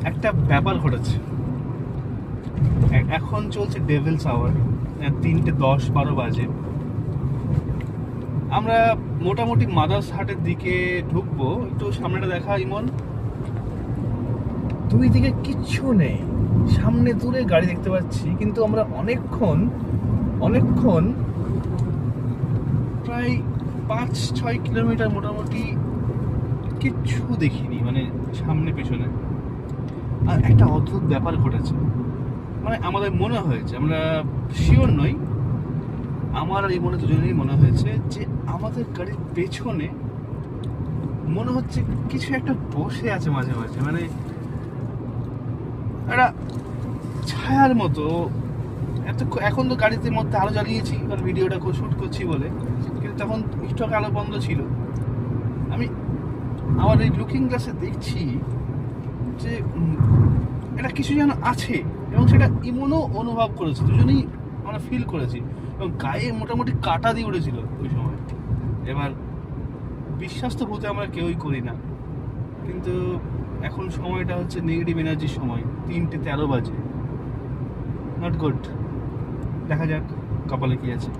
একটা ব্যাপার ঘটেছে। এখন চলছে ডেভিলস আওয়ার, 3:10-12 বাজে। আমরা মোটামুটি মাদার্স হাটের দিকে ঢুকবো। একটু সামনেটা দেখা ইমন। দুই দিকে কিচ্ছু নেই, সামনে দূরে গাড়ি দেখতে পাচ্ছি, কিন্তু আমরা অনেকক্ষণ প্রায় 5-6 কিলোমিটার মোটামুটি কিচ্ছু দেখিনি, মানে সামনে পেছনে। আর একটা অদ্ভুত ব্যাপার ঘটেছে, মানে আমাদের মনে হয়েছে, আমরা শিওর নই, আমার আর এই মনে দুজনেরই মনে হয়েছে যে আমাদের গাড়ির পেছনে মনে হচ্ছে কিছু একটা বসে আছে মাঝে মাঝে, মানে একটা ছায়ার মতো। এখন তো গাড়িতে মধ্যে আলো জ্বালিয়েছি, কারণ ভিডিওটা শ্যুট করছি বলে, কিন্তু তখন স্টক আলো বন্ধ ছিল। আমি আমার এই লুকিং গ্লাসে দেখছি যে এটা কিছু যেন আছে, এবং সেটা ইমনও অনুভব করেছে, দুজনেই আমরা ফিল করেছি, এবং গায়ে মোটামুটি কাটা দিয়ে উঠেছিল ওই সময়। এবার বিশ্বাস তো হতে আমরা কেউই করি না, কিন্তু এখন সময়টা হচ্ছে নেগেটিভ এনার্জির সময়, 3:13 বাজে। Not good. দেখা যাক কপালে কি আছে।